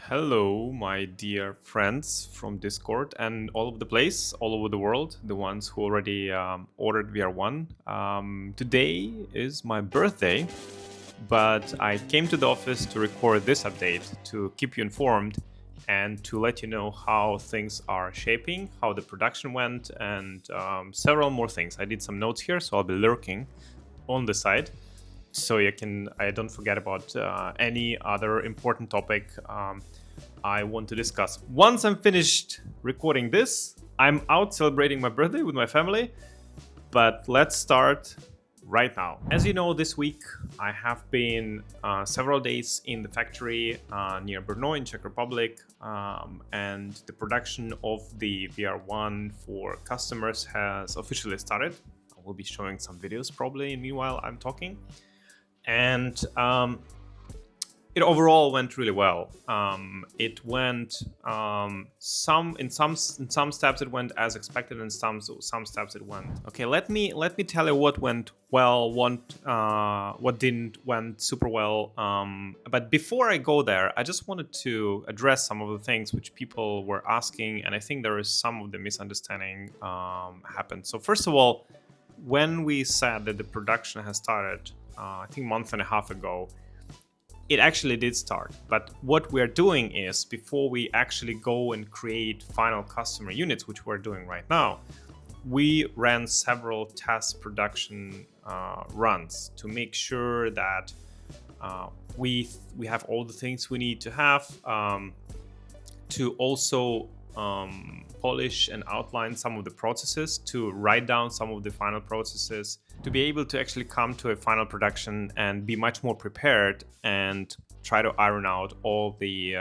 Hello, my dear friends from Discord and all over the place, all over the world, the ones who already ordered VR1. Today is my birthday, but I came to the office to record this update to keep you informed and to let you know how things are shaping, how the production went, and several more things. I did some notes here, so I'll be lurking on the side so I don't forget about any other important topic I want to discuss. Once I'm finished recording this, I'm out celebrating my birthday with my family, but let's start right now. As you know, this week I have been several days in the factory near Brno in Czech Republic, and the production of the VR1 for customers has officially started. I will be showing some videos probably meanwhile I'm talking. And it overall went really well. It went in some steps it went as expected, and some steps it went. Okay, let me tell you what went well, what didn't went super well. But before I go there, I just wanted to address some of the things which people were asking, and I think there is some of the misunderstanding happened. So first of all, when we said that the production has started, I think a month and a half ago, it actually did start. But what we're doing is, before we actually go and create final customer units, which we're doing right now, we ran several test production runs to make sure that we have all the things we need to have to also polish and outline some of the processes, to write down some of the final processes, to be able to actually come to a final production and be much more prepared and try to iron out all the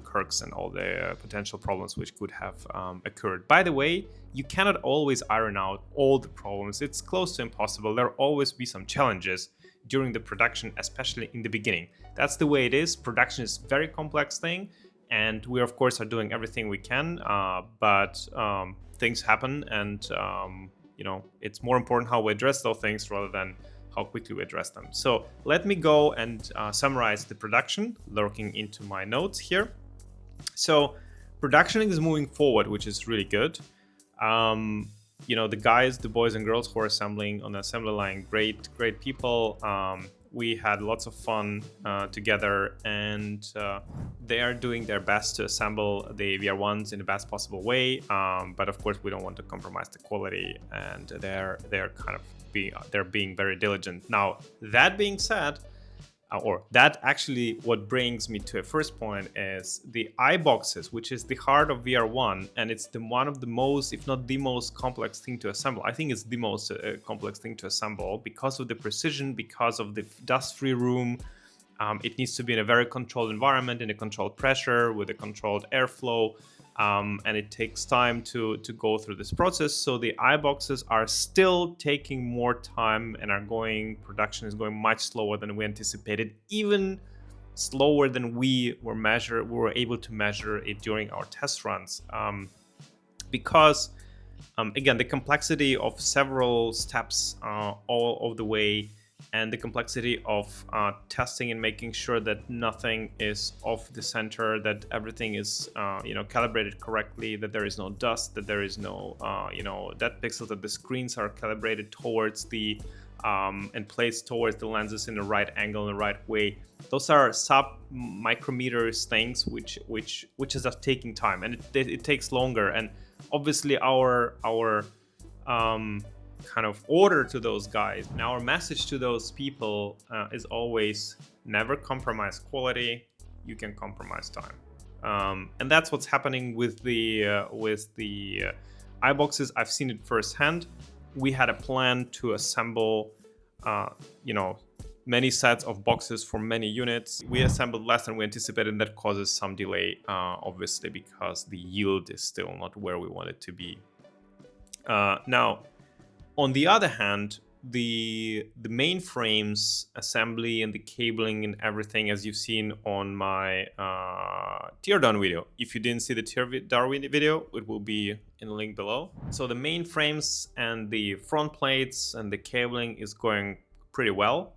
quirks and all the potential problems which could have occurred. By the way, you cannot always iron out all the problems. It's close to impossible. There'll always be some challenges during the production, especially in the beginning. That's the way it is. Production is a very complex thing, and we of course are doing everything we can, but things happen, and it's more important how we address those things rather than how quickly we address them. So let me go and summarize the production, looking into my notes here. So production is moving forward, which is really good. The boys and girls who are assembling on the assembly line, great people. We had lots of fun together, and they are doing their best to assemble the VR1s in the best possible way. But of course, we don't want to compromise the quality, and they're being very diligent. Now, that being said, what brings me to a first point is the iBoxes, which is the heart of VR1, and it's one of the most, if not the most complex thing to assemble. I think it's the most complex thing to assemble because of the precision, because of the dust-free room. It needs to be in a very controlled environment, in a controlled pressure, with a controlled airflow. And it takes time to go through this process. So the iBoxes are still taking more time, and production is going much slower than we anticipated, even slower than we were able to measure it during our test runs. Because again, the complexity of several steps all of the way, and the complexity of testing and making sure that nothing is off the center, that everything is calibrated correctly, that there is no dust, that there is no dead pixels, that the screens are calibrated towards and placed towards the lenses in the right angle, in the right way. Those are sub-micrometers things which is just taking time, and it takes longer. And obviously our kind of order to those guys, and our message to those people is always never compromise quality. You can compromise time, and that's what's happening with the iBoxes. I've seen it firsthand. We had a plan to assemble many sets of boxes for many units. We assembled less than we anticipated, and that causes some delay, obviously, because the yield is still not where we want it to be. Now, on the other hand, the mainframes assembly and the cabling and everything, as you've seen on my teardown video. If you didn't see the teardown video, it will be in the link below. So the mainframes and the front plates and the cabling is going pretty well.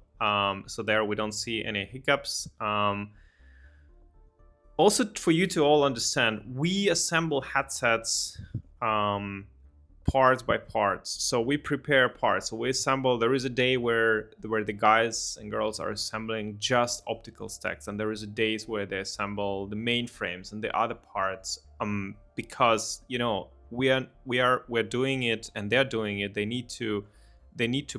So there we don't see any hiccups. Also, for you to all understand, we assemble headsets um, parts by parts. So we prepare parts. So we assemble. There is a day where the guys and girls are assembling just optical stacks, and there is a days where they assemble the mainframes and the other parts. Because we're doing it and they're doing it. They need to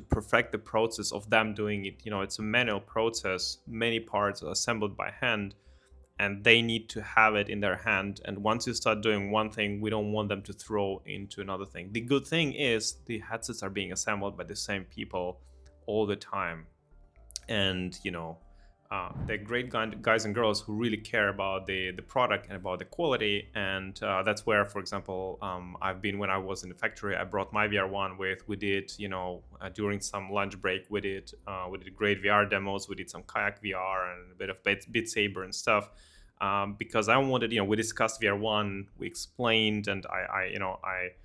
perfect the process of them doing it. It's a manual process. Many parts are assembled by hand, and they need to have it in their hand. And once you start doing one thing, we don't want them to throw into another thing. The good thing is the headsets are being assembled by the same people all the time. And they're great guys and girls who really care about the product and about the quality. And that's where, for example, I've been when I was in the factory. I brought my VR1 with. We did, during some lunch break, we did great VR demos. We did some kayak VR and a bit of Beat Saber and stuff. Because I wanted, we discussed VR1, we explained, and I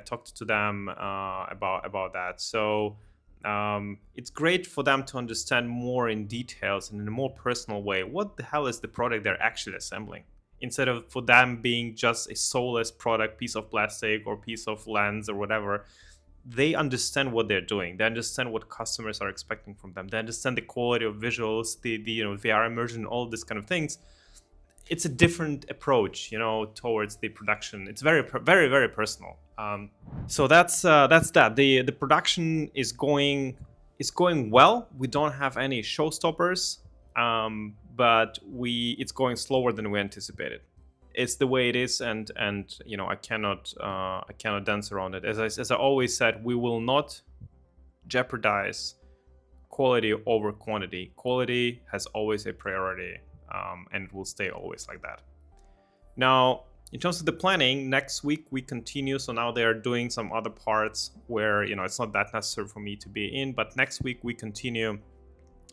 talked to them about that. So it's great for them to understand more in details and in a more personal way what the hell is the product they're actually assembling, instead of for them being just a soulless product, piece of plastic or piece of lens or whatever. They understand what they're doing. They understand what customers are expecting from them. They understand the quality of visuals, the VR immersion, all of these kind of things. It's a different approach, towards the production. It's very, very, very personal. So that's that. The production is going well. We don't have any showstoppers, but it's going slower than we anticipated. It's the way it is, and I cannot dance around it. As I always said, we will not jeopardize quality over quantity. Quality has always a priority, and it will stay always like that. Now, in terms of the planning, next week we continue. So now they are doing some other parts where it's not that necessary for me to be in. But next week we continue,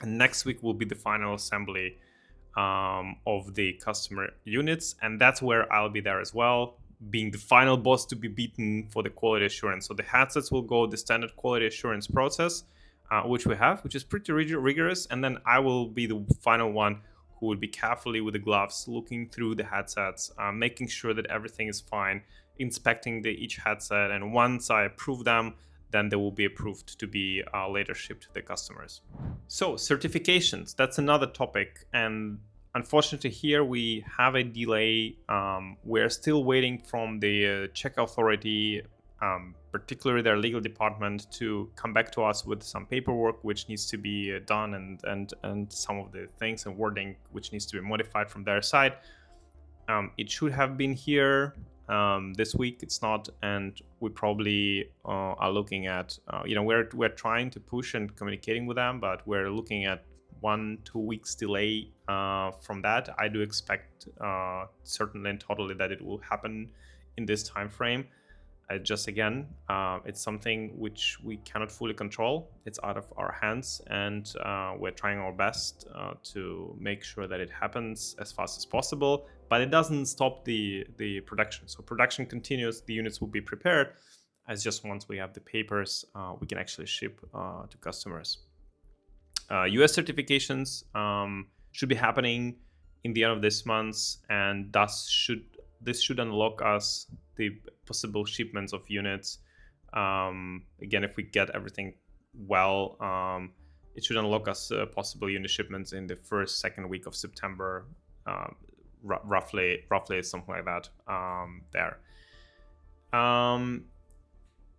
and next week will be the final assembly of the customer units, and that's where I'll be there as well, being the final boss to be beaten for the quality assurance. So the headsets will go the standard quality assurance process, which we have, which is pretty rigorous, and then I will be the final one who will be carefully with the gloves looking through the headsets, making sure that everything is fine, inspecting each headset, and once I approve them, then they will be approved to be later shipped to the customers. So certifications, that's another topic, and unfortunately here we have a delay. We're still waiting from the Czech authority, particularly their legal department, to come back to us with some paperwork which needs to be done, and some of the things and wording which needs to be modified from their side. It should have been here this week. It's not, and we probably are looking at we're trying to push and communicating with them, but we're looking at 1-2 weeks delay from that. I do expect certainly and totally that it will happen in this time frame. Just again, it's something which we cannot fully control. It's out of our hands, and we're trying our best to make sure that it happens as fast as possible. But it doesn't stop the production. So production continues. The units will be prepared. As just once we have the papers, we can actually ship to customers. US certifications should be happening in the end of this month, and thus this should unlock us the possible shipments of units. Again, if we get everything well, it should unlock us possible unit shipments in the second week of September, roughly something like that. There.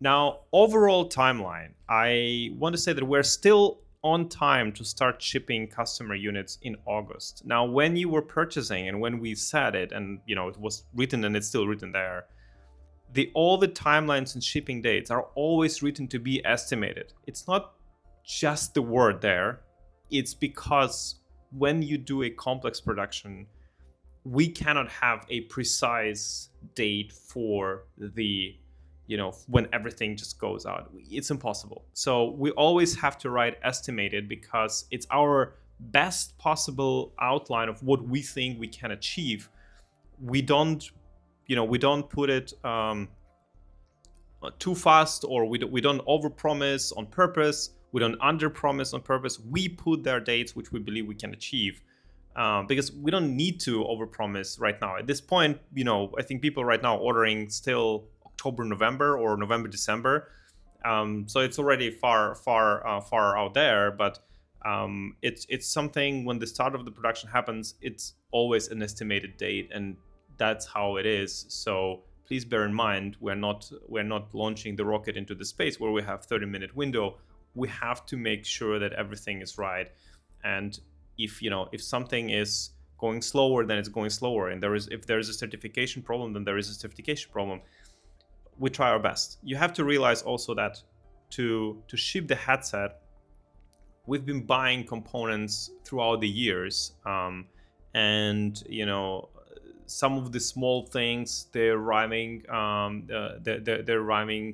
Now, overall timeline, I want to say that we're still on time to start shipping customer units in August. Now, when you were purchasing and when we said it, and it was written and it's still written there, all the timelines and shipping dates are always written to be estimated. It's not just the word there. It's because when you do a complex production, we cannot have a precise date for the when everything just goes out. It's impossible. So we always have to write estimated, because it's our best possible outline of what we think we can achieve. We don't put it too fast, or we don't overpromise on purpose. We don't underpromise on purpose. We put their dates which we believe we can achieve. because we don't need to overpromise right now. At this point, I think people right now ordering still October, November, or November, December. So it's already far out there. But it's something, when the start of the production happens, it's always an estimated date, and that's how it is. So please bear in mind, we're not launching the rocket into the space where we have 30-minute window. We have to make sure that everything is right. And if something is going slower, then it's going slower. And if there is a certification problem, then there is a certification problem. We try our best. You have to realize also that to ship the headset, we've been buying components throughout the years, and some of the small things, they're arriving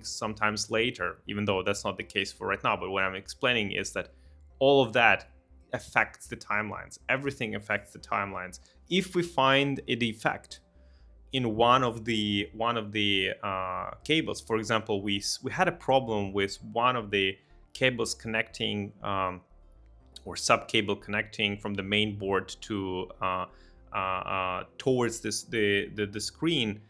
sometimes later, even though that's not the case for right now. But what I'm explaining is that all of that affects the timelines. Everything affects the timelines. If we find a defect in one of the cables, for example, we had a problem with one of the cables connecting, or sub cable connecting from the main board to towards the screen.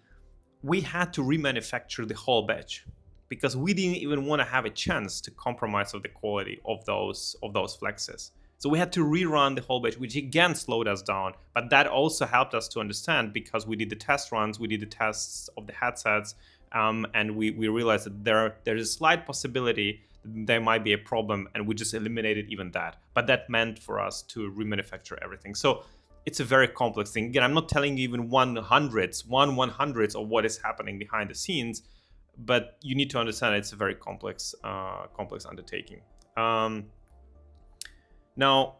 We had to remanufacture the whole batch because we didn't even want to have a chance to compromise of the quality of those flexes. So we had to rerun the whole batch, which again slowed us down. But that also helped us to understand, because we did the test runs, we did the tests of the headsets, and we realized that there's a slight possibility that there might be a problem, and we just eliminated even that. But that meant for us to remanufacture everything. So it's a very complex thing. Again, I'm not telling you even one hundredths of what is happening behind the scenes, but you need to understand it's a very complex undertaking. Now,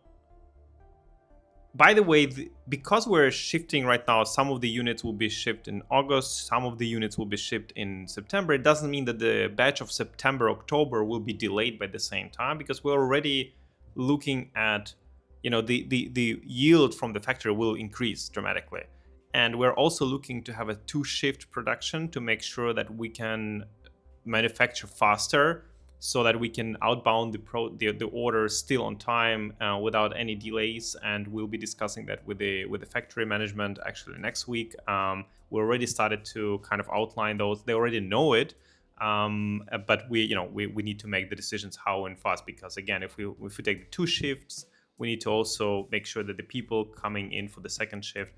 by the way, because we're shifting right now, some of the units will be shipped in August, some of the units will be shipped in September. It doesn't mean that the batch of September, October will be delayed by the same time, because we're already looking at, the yield from the factory will increase dramatically. And we're also looking to have a 2-shift production to make sure that we can manufacture faster, so that we can outbound the order still on time, without any delays. And we'll be discussing that with the factory management actually next week. We already started to kind of outline those. They already know it, but we need to make the decisions how and fast, because again, if we take the 2 shifts, we need to also make sure that the people coming in for the second shift,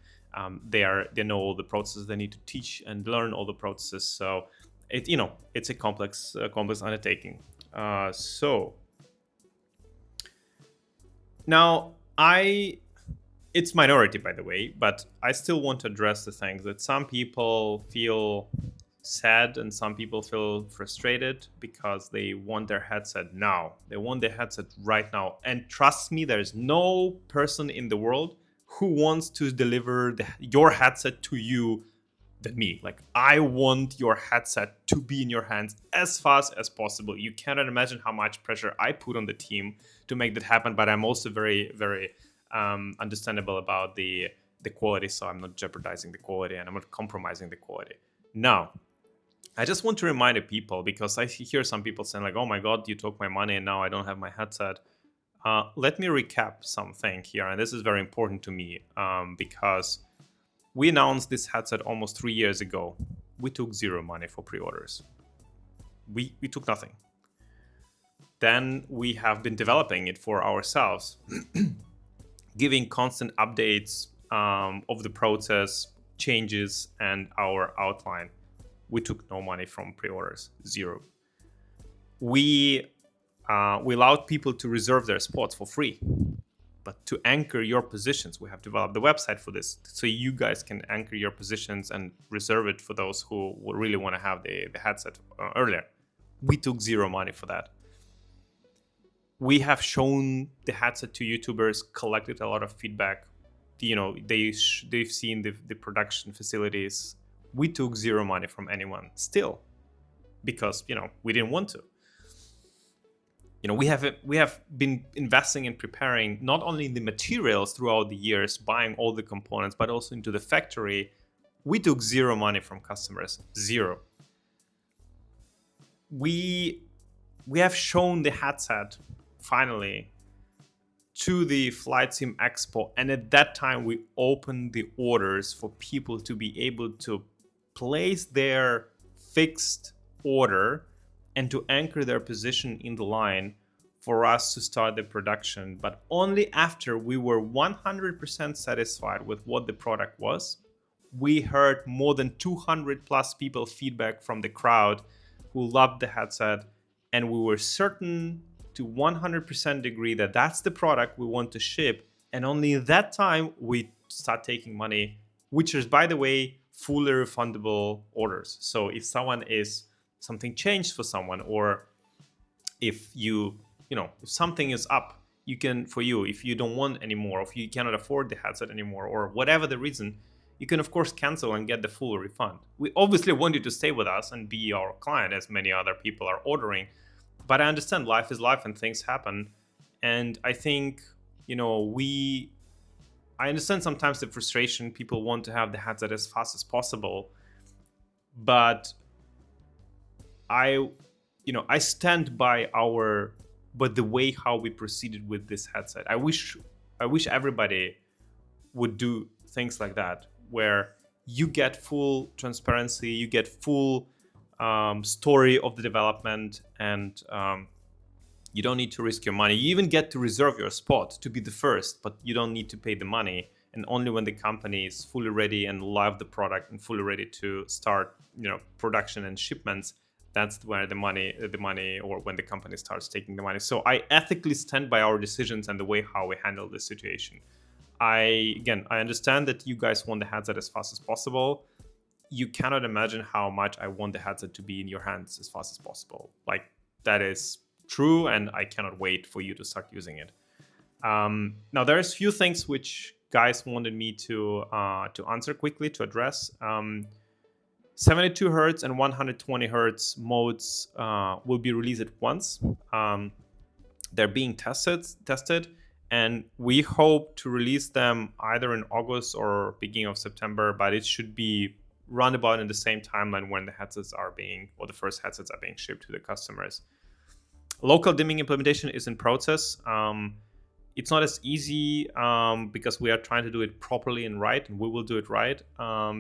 they know all the processes. They need to teach and learn all the processes. So it's a complex undertaking. So now it's minority, by the way, but I still want to address the things that some people feel sad and some people feel frustrated because they want their headset now. They want their headset right now. And trust me, there's no person in the world who wants to deliver your headset to you than me. Like, I want your headset to be in your hands as fast as possible. You cannot imagine how much pressure I put on the team to make that happen, but I'm also very, very understandable about the quality, so I'm not jeopardizing the quality and I'm not compromising the quality. Now, I just want to remind the people, because I hear some people saying like, oh my God, you took my money and now I don't have my headset. Let me recap something here, and this is very important to me, because we announced this headset almost 3 years ago. We took zero money for pre-orders. We took nothing. Then we have been developing it for ourselves, giving constant updates of the process, changes, and our outline. We took no money from pre-orders, zero. We allowed people to reserve their spots for free. But to anchor your positions, we have developed the website for this, so you guys can anchor your positions and reserve it for those who really want to have the headset earlier. We took zero money for that. We have shown the headset to YouTubers, collected a lot of feedback. They've seen the production facilities. We took zero money from anyone still, because we didn't want to. We have been investing and preparing not only the materials throughout the years, buying all the components, but also into the factory. We took zero money from customers, zero. We have shown the headset finally to the Flight Sim Expo, and at that time we opened the orders for people to be able to place their fixed order and to anchor their position in the line for us to start the production, but only after we were 100% satisfied with what the product was. We heard more than 200 plus people feedback from the crowd who loved the headset, and we were certain to 100% degree that that's the product we want to ship. And only at that time we start taking money, which is, by the way, fully refundable orders. So if something changed for someone, or if if something is up, you can, for you, if you don't want anymore, or if you cannot afford the headset anymore, or whatever the reason, you can of course cancel and get the full refund. We obviously want you to stay with us and be our client, as many other people are ordering, but I understand life is life and things happen. And I think, I understand sometimes the frustration. People want to have the headset as fast as possible, but I stand by the way how we proceeded with this headset. I wish everybody would do things like that, where you get full transparency, you get full story of the development, and you don't need to risk your money. You even get to reserve your spot to be the first, but you don't need to pay the money. And only when the company is fully ready and love the product and fully ready to start, production and shipments, that's where the money, or when the company starts taking the money. So I ethically stand by our decisions and the way how we handle this situation. I understand that you guys want the headset as fast as possible. You cannot imagine how much I want the headset to be in your hands as fast as possible. Like, that is true, and I cannot wait for you to start using it. Now, there's few things which guys wanted me to answer quickly, to address. 72 hertz and 120 hertz modes will be released at once. They're being tested, and we hope to release them either in August or beginning of September, but it should be roundabout in the same timeline when the first headsets are being shipped to the customers. Local dimming implementation is in process. It's not as easy because we are trying to do it properly and right, and we will do it right.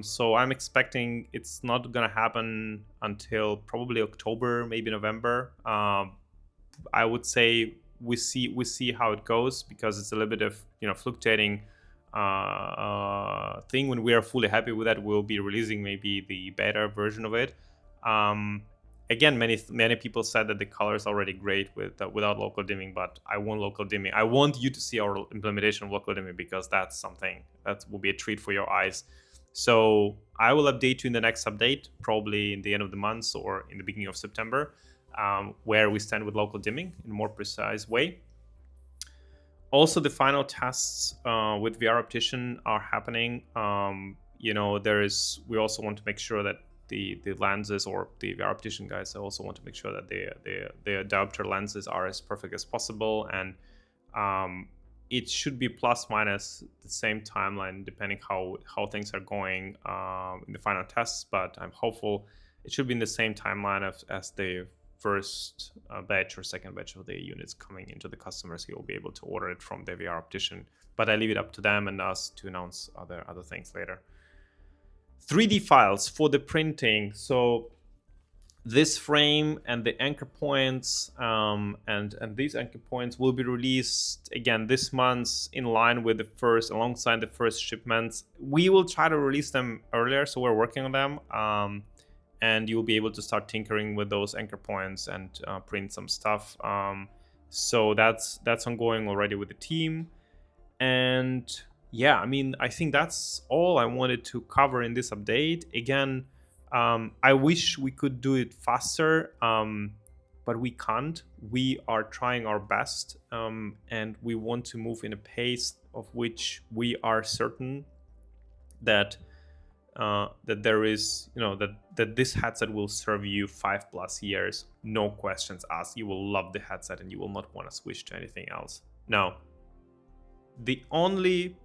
So I'm expecting it's not going to happen until probably October, maybe November. I would say we see how it goes, because it's a little bit of fluctuating thing. When we are fully happy with that, we'll be releasing maybe the beta version of it. Again, many people said that the color is already great without local dimming, but I want local dimming. I want you to see our implementation of local dimming, because that's something that will be a treat for your eyes. So I will update you in the next update, probably in the end of the month or in the beginning of September, where we stand with local dimming in a more precise way. Also, the final tests with VR Optician are happening. We also want to make sure that the lenses, or the VR Optician guys, I also want to make sure that the adapter lenses are as perfect as possible, and it should be plus minus the same timeline depending how things are going in the final tests. But I'm hopeful it should be in the same timeline as the first batch or second batch of the units coming into the customers. You'll be able to order it from the VR Optician, but I leave it up to them and us to announce other things later. 3D files for the printing. So this frame and the anchor points and these anchor points will be released again this month, in line with alongside the first shipments. We will try to release them earlier, so we're working on them, and you'll be able to start tinkering with those anchor points and print some stuff. So that's ongoing already with the team. And yeah, I think that's all I wanted to cover in this update. Again, I wish we could do it faster, but we can't. We are trying our best, and we want to move in a pace of which we are certain that there is, that this headset will serve you 5+ years, no questions asked. You will love the headset and you will not want to switch to anything else. Now, the only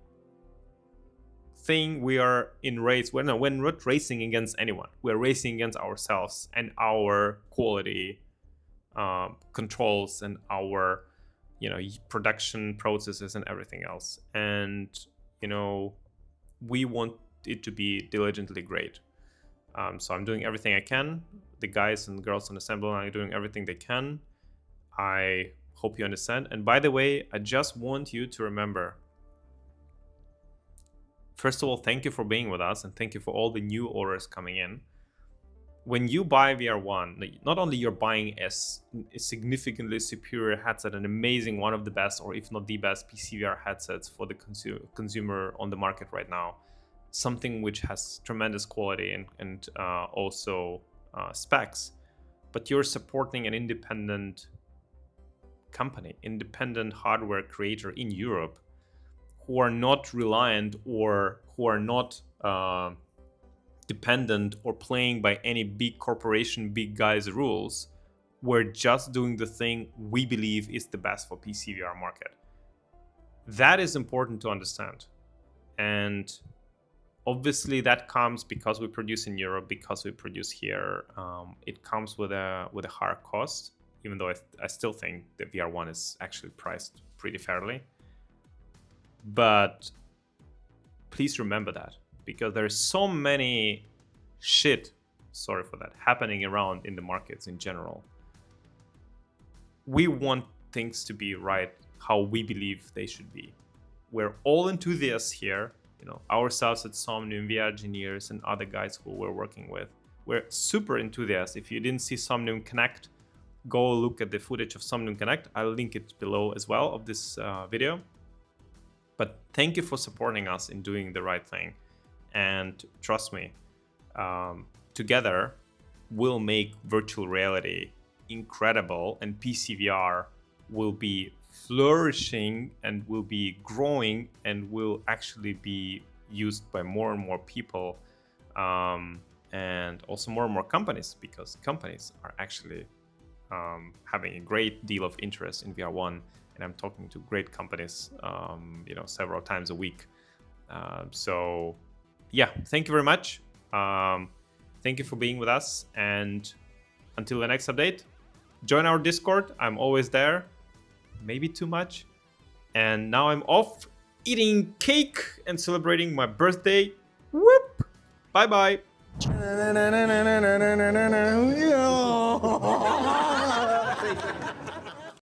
thing we are in race, we're not racing against anyone. We're racing against ourselves and our quality controls and our production processes and everything else. And we want it to be diligently great. So I'm doing everything I can. The guys and girls on assembly line are doing everything they can. I hope you understand. And by the way, I just want you to remember, first of all, thank you for being with us, and thank you for all the new orders coming in. When you buy VR1, not only you're buying a significantly superior headset, an amazing, one of the best, or if not the best PC VR headsets for the consumer on the market right now, something which has tremendous quality and also specs, but you're supporting an independent company, independent hardware creator in Europe, who are not reliant or who are not dependent or playing by any big corporation, big guys rules. We're just doing the thing we believe is the best for PC VR market. That is important to understand. And obviously that comes because we produce in Europe, because we produce here. It comes with a higher cost, even though I still think the VR1 is actually priced pretty fairly. But please remember that, because there's so many shit, sorry for that, happening around in the markets in general. We want things to be right how we believe they should be. We're all enthusiasts here, ourselves at Somnium VR engineers and other guys who we're working with. We're super enthusiasts. If you didn't see Somnium Connect, go look at the footage of Somnium Connect. I'll link it below as well of this video. But thank you for supporting us in doing the right thing. And trust me, together we'll make virtual reality incredible, and PCVR will be flourishing and will be growing and will actually be used by more and more people, and also more and more companies, because companies are actually having a great deal of interest in VR1. And I'm talking to great companies, several times a week. So yeah, thank you very much. Thank you for being with us. And until the next update, join our Discord. I'm always there, maybe too much. And now I'm off eating cake and celebrating my birthday. Whoop! Bye-bye.